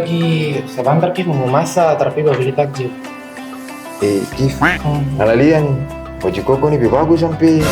lagi sebentar Ki mau masak tapi baru beli takjil. Kif, alalian baju koko nih bagus sampai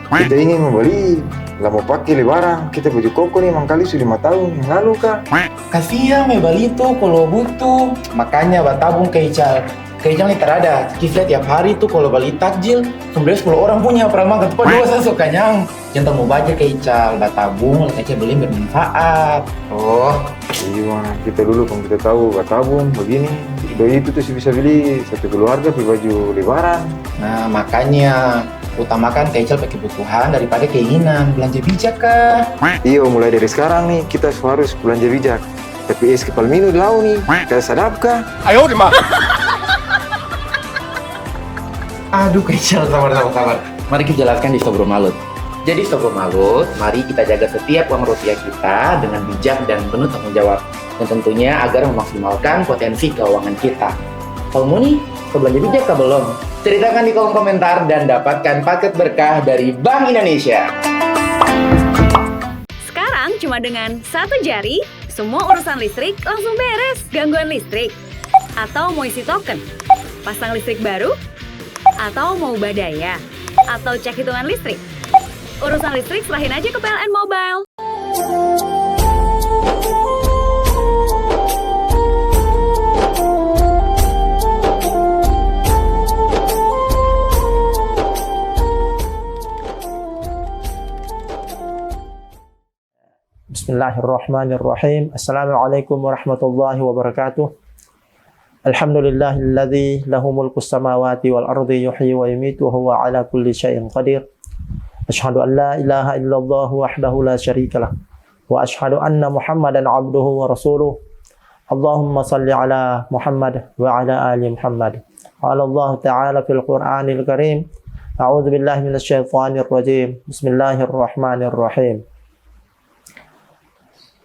kita ingin membeli lah mau pakai lebaran. Kita baju koko nih emang kali sudah 5 tahun yang lalu kak. Kasihan beli itu kalau butuh. Makanya batabung ke Ical. Ke Ical nih terada. Kif lihat tiap hari tuh kalau beli takjil, sebenarnya 10 orang punya pernah makan. Tuh dua saya suka nyang. Jangan mau baca ke Ical, batabung, kecil beli bermanfaat. Oh, Iya, kita dulu kan kita tahu batabung begini. Doi itu tuh bisa beli satu keluarga beli baju lebaran. nah makanya utamakan ke Ical pakai kebutuhan daripada keinginan. Belanja bijak kah? Iya, mulai dari sekarang nih kita harus belanja bijak. Tapi es kepal minu lau nih, kayak sadap kah? Aduh Kecil, sabar. Mari kita jelaskan di Sobro Malut. Jadi Sobro Malut, mari kita jaga setiap uang rupiah kita dengan bijak dan penuh tanggung jawab. Dan tentunya agar memaksimalkan potensi keuangan kita. Kamu nih, belanja bijak kah belum? Ceritakan di kolom komentar dan dapatkan paket berkah dari Bank Indonesia. Sekarang cuma dengan satu jari, semua urusan listrik langsung beres. Gangguan listrik? Atau mau isi token? Pasang listrik baru? Atau mau ubah daya? Atau cek hitungan listrik? Urusan listrik serahin aja ke PLN Mobile. Bismillahirrahmanirrahim. Assalamualaikum warahmatullahi wabarakatuh. Alhamdulillahilladzi lahu mulkus samawati wal ardi yuhyi wa yumiitu wa huwa ala kulli syai'in qadir. Asyhadu an la ilaha illallah wahdahu la syarikalah wa asyhadu anna Muhammadan abduhu wa rasuluh. Allahumma salli ala Muhammad wa ala ali Muhammad. Qala Allah ta'ala fil Qur'anil Karim. A'udzu billahi minasy syaithanir rajim. Bismillahirrahmanirrahim.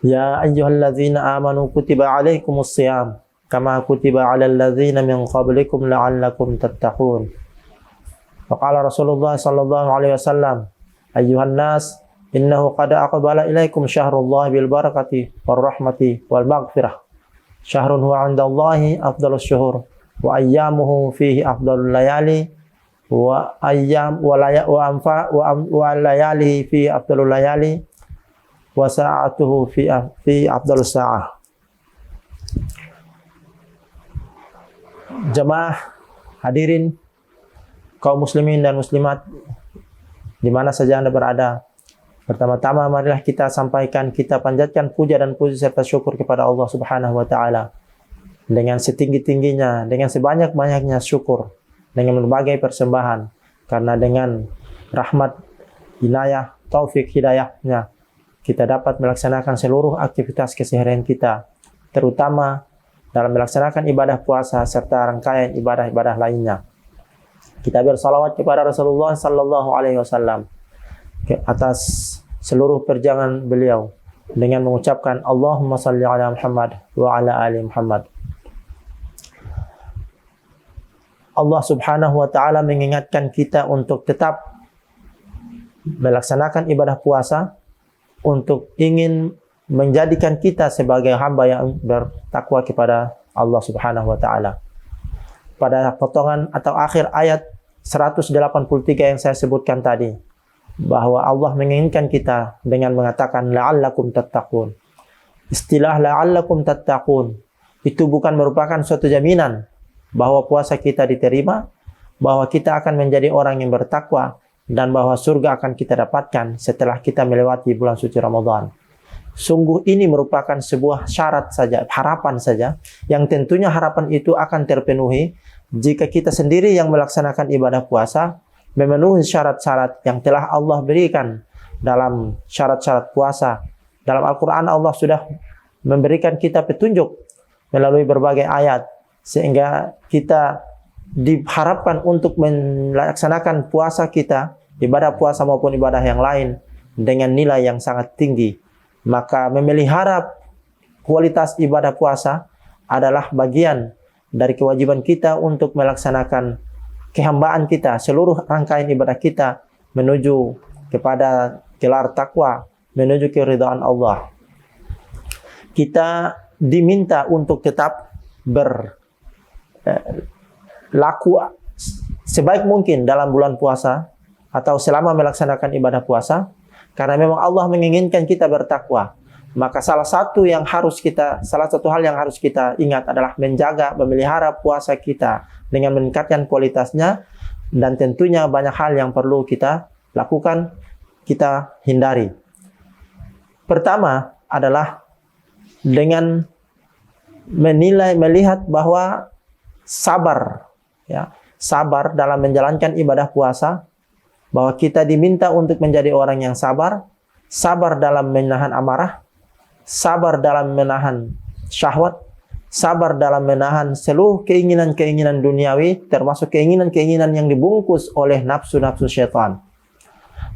Ya ayyuhalladzina amanu kutiba alaikumus shiyam kama kutiba 'alal ladzina min qablikum la'allakum tattaqun. Wa qala Rasulullah sallallahu alaihi wasallam, ayyuhan nas innahu qad aqbala ilaikum syahrullah bil barakati war rahmati wal maghfirah. Syahrun huwa 'indallahi afdalus syuhur wa ayyamuhu fihi afdalul layali wa ayyam wa layali fi afdalul layali wa sa'atuhu fi afdalus sa'ah. Jemaah hadirin kaum muslimin dan muslimat di mana saja Anda berada, pertama-tama marilah kita sampaikan, kita panjatkan puja dan puji serta syukur kepada Allah Subhanahu wa taala dengan setinggi-tingginya, dengan sebanyak-banyaknya syukur, dengan berbagai persembahan, karena dengan rahmat, inayah, taufik, hidayahnya kita dapat melaksanakan seluruh aktivitas keseharian kita, terutama dalam melaksanakan ibadah puasa serta rangkaian ibadah-ibadah lainnya. Kita bersalawat kepada Rasulullah sallallahu alaihi wasallam atas seluruh perjalanan beliau dengan mengucapkan Allahumma salli ala Muhammad wa ala ali Muhammad. Allah Subhanahu wa taala mengingatkan kita untuk tetap melaksanakan ibadah puasa, untuk ingin menjadikan kita sebagai hamba yang bertakwa kepada Allah Subhanahu wa taala. Pada potongan atau akhir ayat 183 yang saya sebutkan tadi, bahwa Allah menginginkan kita dengan mengatakan la'allakum tattaqun. Istilah la'allakum tattaqun itu bukan merupakan suatu jaminan bahwa puasa kita diterima, bahwa kita akan menjadi orang yang bertakwa, dan bahwa surga akan kita dapatkan setelah kita melewati bulan suci Ramadan. Sungguh ini merupakan sebuah syarat saja, harapan saja, yang tentunya harapan itu akan terpenuhi jika kita sendiri yang melaksanakan ibadah puasa, memenuhi syarat-syarat yang telah Allah berikan dalam syarat-syarat puasa. Dalam Al-Quran Allah sudah memberikan kita petunjuk melalui berbagai ayat, sehingga kita diharapkan untuk melaksanakan puasa kita, ibadah puasa maupun ibadah yang lain, dengan nilai yang sangat tinggi. Maka memelihara kualitas ibadah puasa adalah bagian dari kewajiban kita untuk melaksanakan kehambaan kita, seluruh rangkaian ibadah kita menuju kepada gelar takwa, menuju keridhaan Allah. Kita diminta untuk tetap berlaku sebaik mungkin dalam bulan puasa atau selama melaksanakan ibadah puasa, karena memang Allah menginginkan kita bertakwa. Maka salah satu hal yang harus kita ingat adalah menjaga, memelihara puasa kita dengan meningkatkan kualitasnya, dan tentunya banyak hal yang perlu kita lakukan, kita hindari. Pertama adalah dengan melihat bahwa sabar, ya, sabar dalam menjalankan ibadah puasa, bahwa kita diminta untuk menjadi orang yang sabar, sabar dalam menahan amarah, sabar dalam menahan syahwat, sabar dalam menahan seluruh keinginan-keinginan duniawi, termasuk keinginan-keinginan yang dibungkus oleh nafsu-nafsu syaitan.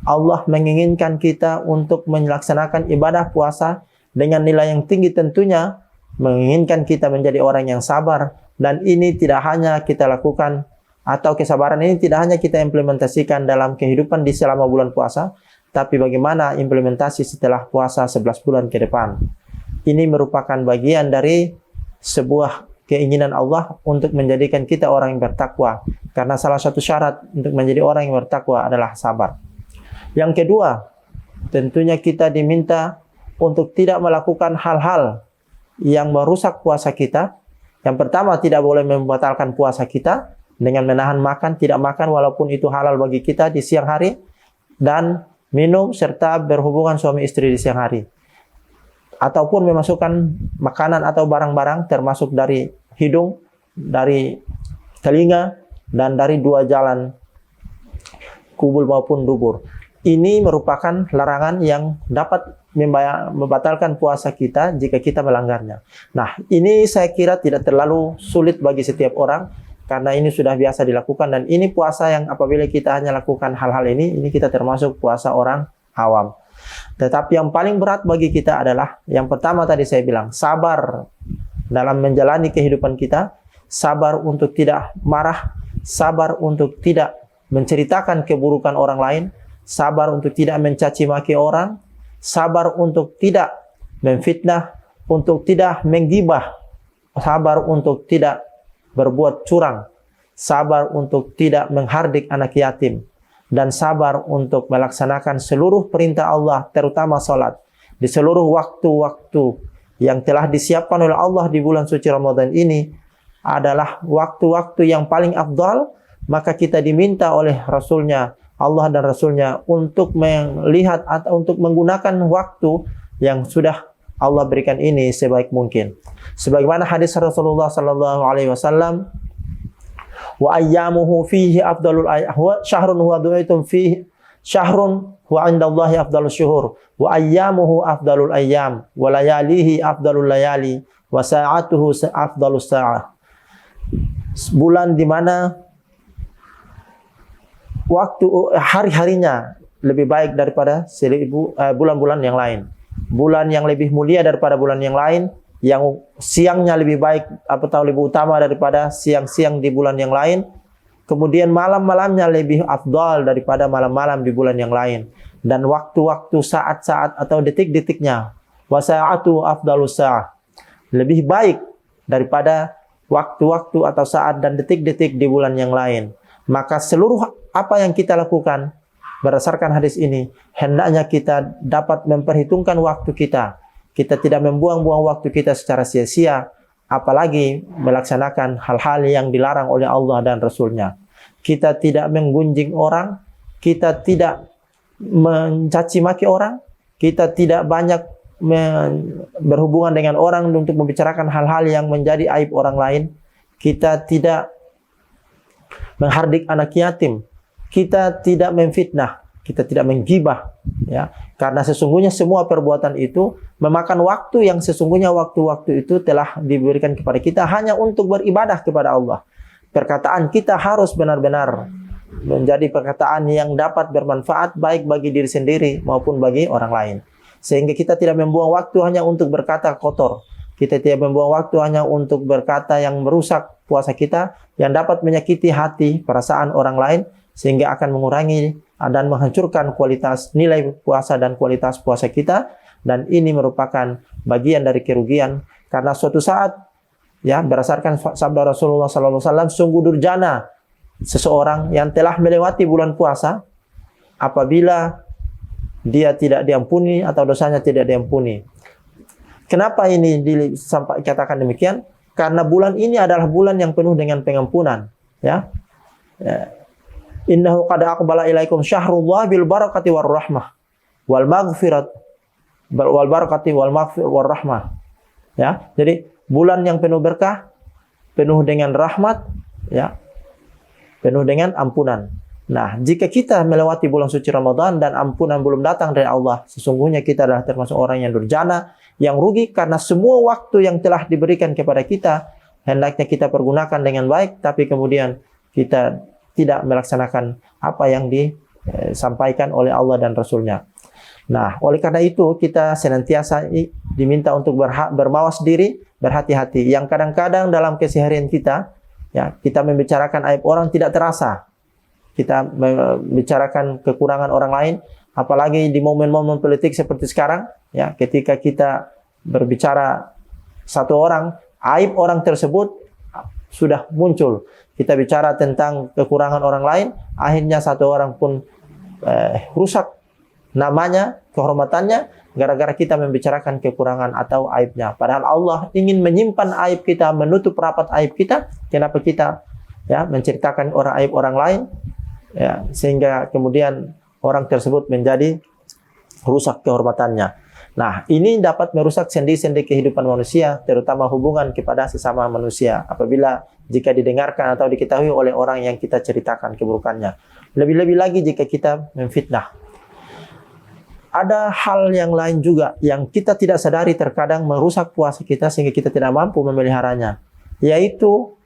Allah menginginkan kita untuk melaksanakan ibadah puasa dengan nilai yang tinggi, tentunya menginginkan kita menjadi orang yang sabar, dan ini tidak hanya kita lakukan, atau kesabaran ini tidak hanya kita implementasikan dalam kehidupan di selama bulan puasa, tapi bagaimana implementasi setelah puasa 11 bulan ke depan. Ini merupakan bagian dari sebuah keinginan Allah untuk menjadikan kita orang yang bertakwa. Karena salah satu syarat untuk menjadi orang yang bertakwa adalah sabar. Yang kedua, tentunya kita diminta untuk tidak melakukan hal-hal yang merusak puasa kita. Yang pertama, tidak boleh membatalkan puasa kita dengan menahan makan, tidak makan walaupun itu halal bagi kita di siang hari, dan minum serta berhubungan suami istri di siang hari, ataupun memasukkan makanan atau barang-barang termasuk dari hidung, dari telinga, dan dari dua jalan kubul maupun dubur. Ini merupakan larangan yang dapat membatalkan puasa kita jika kita melanggarnya. Nah, ini saya kira tidak terlalu sulit bagi setiap orang, karena ini sudah biasa dilakukan, dan ini puasa yang apabila kita hanya lakukan hal-hal ini kita termasuk puasa orang awam. Tetapi yang paling berat bagi kita adalah yang pertama tadi saya bilang, sabar dalam menjalani kehidupan kita, sabar untuk tidak marah, sabar untuk tidak menceritakan keburukan orang lain, sabar untuk tidak mencaci maki orang, sabar untuk tidak memfitnah, untuk tidak menggibah, sabar untuk tidak berbuat curang, sabar untuk tidak menghardik anak yatim, dan sabar untuk melaksanakan seluruh perintah Allah, terutama salat, di seluruh waktu-waktu yang telah disiapkan oleh Allah di bulan suci Ramadan ini adalah waktu-waktu yang paling afdal. Maka kita diminta oleh Rasulnya, Allah dan Rasulnya, untuk melihat atau untuk menggunakan waktu yang sudah Allah berikan ini sebaik mungkin. Sebagaimana hadis Rasulullah sallallahu alaihi wasallam, wa ayyamuhu fihi afdalul syahrun huwa du'aitum fihi syahrun huwa 'indallahi afdalus syuhur wa ayyamuhu afdalul ayyam wa layalihi afdalul layali wa sa'atuhu afdalus sa'ah. Bulan di mana waktu hari-harinya lebih baik daripada bulan-bulan yang lain. Bulan yang lebih mulia daripada bulan yang lain, yang siangnya lebih baik atau lebih utama daripada siang-siang di bulan yang lain. Kemudian malam-malamnya lebih afdal daripada malam-malam di bulan yang lain. Dan waktu-waktu, saat-saat atau detik-detiknya, wasa'atu afdalus sa'ah, lebih baik daripada waktu-waktu atau saat dan detik-detik di bulan yang lain. Maka seluruh apa yang kita lakukan berdasarkan hadis ini, hendaknya kita dapat memperhitungkan waktu kita. Kita tidak membuang-buang waktu kita secara sia-sia, apalagi melaksanakan hal-hal yang dilarang oleh Allah dan Rasulnya. Kita tidak menggunjing orang, kita tidak mencaci maki orang, kita tidak banyak berhubungan dengan orang untuk membicarakan hal-hal yang menjadi aib orang lain. Kita tidak menghardik anak yatim, kita tidak memfitnah, kita tidak menggibah, ya. Karena sesungguhnya semua perbuatan itu memakan waktu yang sesungguhnya waktu-waktu itu telah diberikan kepada kita hanya untuk beribadah kepada Allah. Perkataan kita harus benar-benar menjadi perkataan yang dapat bermanfaat baik bagi diri sendiri maupun bagi orang lain. Sehingga kita tidak membuang waktu hanya untuk berkata kotor. Kita tidak membuang waktu hanya untuk berkata yang merusak puasa kita, yang dapat menyakiti hati, perasaan orang lain, sehingga akan mengurangi dan menghancurkan kualitas nilai puasa dan kualitas puasa kita. Dan ini merupakan bagian dari kerugian Karena suatu saat, ya, berdasarkan sabda Rasulullah SAW, sungguh durjana seseorang yang telah melewati bulan puasa apabila dia tidak diampuni atau dosanya tidak diampuni. Kenapa ini sampai katakan demikian? Karena bulan ini adalah bulan yang penuh dengan pengampunan, ya. Innahu qad aqbala ilaikum syahrullah bil barakati war rahmah wal maghfirat wal barakati wal maghfir war rahmah. Ya. Jadi bulan yang penuh berkah, penuh dengan rahmat, ya. Penuh dengan ampunan. Nah, jika kita melewati bulan suci Ramadan dan ampunan belum datang dari Allah, sesungguhnya kita adalah termasuk orang yang durjana, yang rugi, karena semua waktu yang telah diberikan kepada kita hendaknya kita pergunakan dengan baik, tapi kemudian kita tidak melaksanakan apa yang disampaikan oleh Allah dan Rasul-Nya. Nah, oleh karena itu kita senantiasa diminta untuk bermawas diri, berhati-hati. Yang kadang-kadang dalam keseharian kita, ya, kita membicarakan aib orang tidak terasa. Kita membicarakan kekurangan orang lain, apalagi di momen-momen politik seperti sekarang, ya, ketika kita berbicara satu orang, aib orang tersebut sudah muncul. Kita bicara tentang kekurangan orang lain, akhirnya satu orang pun rusak namanya, kehormatannya, gara-gara kita membicarakan kekurangan atau aibnya. Padahal Allah ingin menyimpan aib kita, menutup rapat aib kita. Kenapa kita, ya, menceritakan aib orang lain, ya, sehingga kemudian orang tersebut menjadi rusak kehormatannya. Nah, ini dapat merusak sendi-sendi kehidupan manusia, terutama hubungan kepada sesama manusia, apabila jika didengarkan atau diketahui oleh orang yang kita ceritakan keburukannya. Lebih-lebih lagi jika kita memfitnah. Ada hal yang lain juga yang kita tidak sadari terkadang merusak puasa kita sehingga kita tidak mampu memeliharanya, yaitu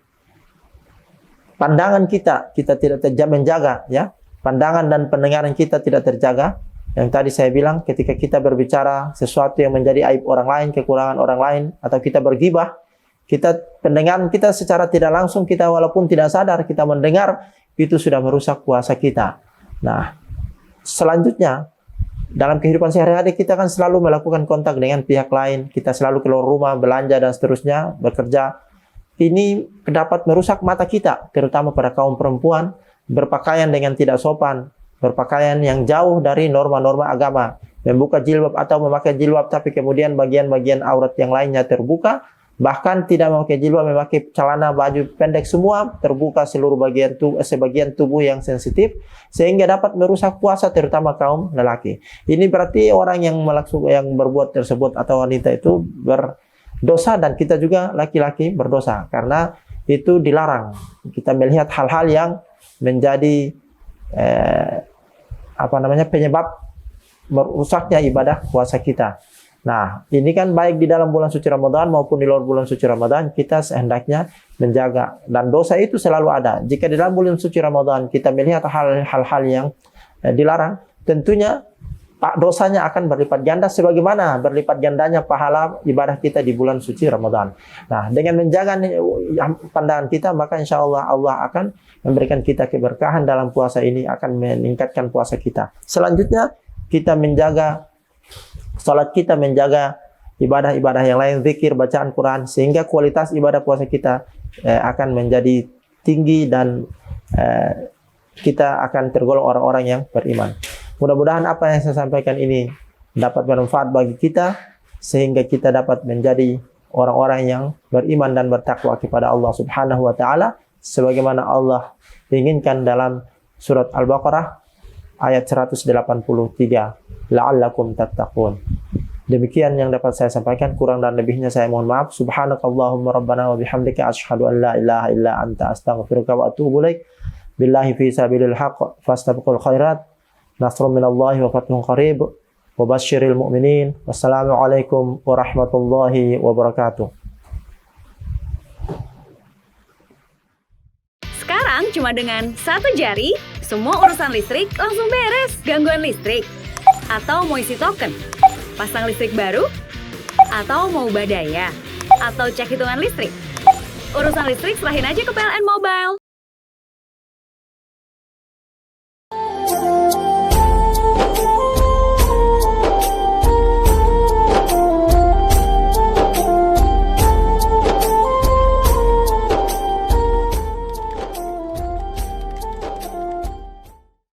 pandangan kita tidak menjaga, ya. Pandangan dan pendengaran kita tidak terjaga. Yang tadi saya bilang, ketika kita berbicara sesuatu yang menjadi aib orang lain, kekurangan orang lain, atau kita bergibah, pendengaran kita secara tidak langsung, kita walaupun tidak sadar, kita mendengar, itu sudah merusak puasa kita. Nah, selanjutnya, dalam kehidupan sehari-hari kita kan selalu melakukan kontak dengan pihak lain, kita selalu keluar rumah, belanja, dan seterusnya, bekerja. Ini dapat merusak mata kita, terutama pada kaum perempuan, berpakaian dengan tidak sopan, berpakaian yang jauh dari norma-norma agama, membuka jilbab atau memakai jilbab tapi kemudian bagian-bagian aurat yang lainnya terbuka, bahkan tidak memakai jilbab, memakai celana baju pendek semua terbuka seluruh sebagian tubuh yang sensitif, sehingga dapat merusak puasa terutama kaum lelaki. Ini berarti orang yang berbuat tersebut atau wanita itu berdosa, dan kita juga laki-laki berdosa karena itu dilarang. Kita melihat hal-hal yang menjadi penyebab merusaknya ibadah puasa kita. Nah, ini kan baik di dalam bulan suci Ramadan maupun di luar bulan suci Ramadan, kita sehendaknya menjaga. Dan dosa itu selalu ada. Jika di dalam bulan suci Ramadan kita melihat hal-hal yang dilarang, tentunya dosanya akan berlipat ganda sebagaimana berlipat gandanya pahala ibadah kita di bulan suci Ramadan. Nah, dengan menjaga pandangan kita, maka insya Allah Allah akan memberikan kita keberkahan dalam puasa ini, akan meningkatkan puasa kita. Selanjutnya, kita menjaga salat kita, menjaga ibadah-ibadah yang lain, zikir, bacaan Quran, sehingga kualitas ibadah puasa kita akan menjadi tinggi dan kita akan tergolong orang-orang yang beriman. Mudah-mudahan apa yang saya sampaikan ini dapat bermanfaat bagi kita, sehingga kita dapat menjadi orang-orang yang beriman dan bertakwa kepada Allah Subhanahu wa taala, sebagaimana Allah inginkan dalam surat Al-Baqarah ayat 183, la'allakum tattaqun. Demikian yang dapat saya sampaikan, kurang dan lebihnya saya mohon maaf. Subhanakallahumma rabbana wa bihamdika asyhadu an la ilaha illa anta astaghfiruka wa atubu ilaik. Billahi fi sabilil haqq fastabiqul khairat. Nasrun minallahi wa fathun qarib. Wa basyiril mu'minin. Wassalamualaikum warahmatullahi wabarakatuh. Sekarang cuma dengan satu jari, semua urusan listrik langsung beres. Gangguan listrik, atau mau isi token, pasang listrik baru, atau mau ubah daya, atau cek hitungan listrik. Urusan listrik serahin aja ke PLN Mobile.